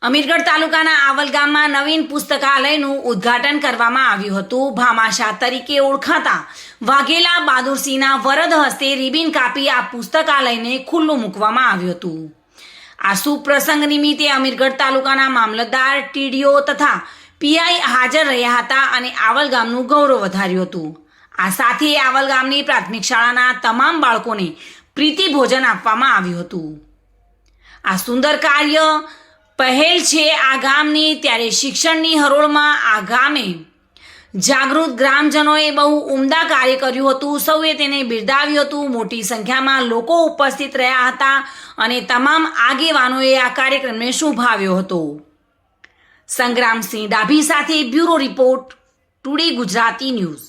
અમીરગઢ તાલુકાના આવલ ગામમાં નવીન પુસ્તકાલયનું ઉદ્ઘાટન કરવામાં આવ્યું હતું। ભામાશાહ તરીકે ઓળખાતા વાઘેલા બહાદુરસિંહના વરદ હસ્તે રિબિન કાપી આ પુસ્તકાલયને ખુલ્લું મૂકવામાં આવ્યું હતું। આ શુભ પ્રસંગ નિમિત્તે અમીરગઢ તાલુકાના મામલતદાર, ટીડીઓ તથા પીઆઈ હાજર રહ્યા હતા અને આવલ ગામનું ગૌરવ વધાર્યું હતું। આ સાથે આવલ ગામની પ્રાથમિક શાળાના તમામ બાળકોને પ્રીતિ ભોજન આપવામાં આવ્યું હતું। આ સુંદર કાર્ય પહેલ છે આ ગામની, ત્યારે શિક્ષણની હરોળમાં આ ગામે જાગૃત ગ્રામજનોએ બહુ ઉમદા કાર્ય કર્યું હતું। સૌએ તેને બિરદાવ્યું હતું। મોટી સંખ્યામાં લોકો ઉપસ્થિત રહ્યા હતા અને તમામ આગેવાનોએ આ કાર્યક્રમને શુભાવ્યો હતો। સંગ્રામસિંહ ડાભી સાથે bureau report, today Gujarati news.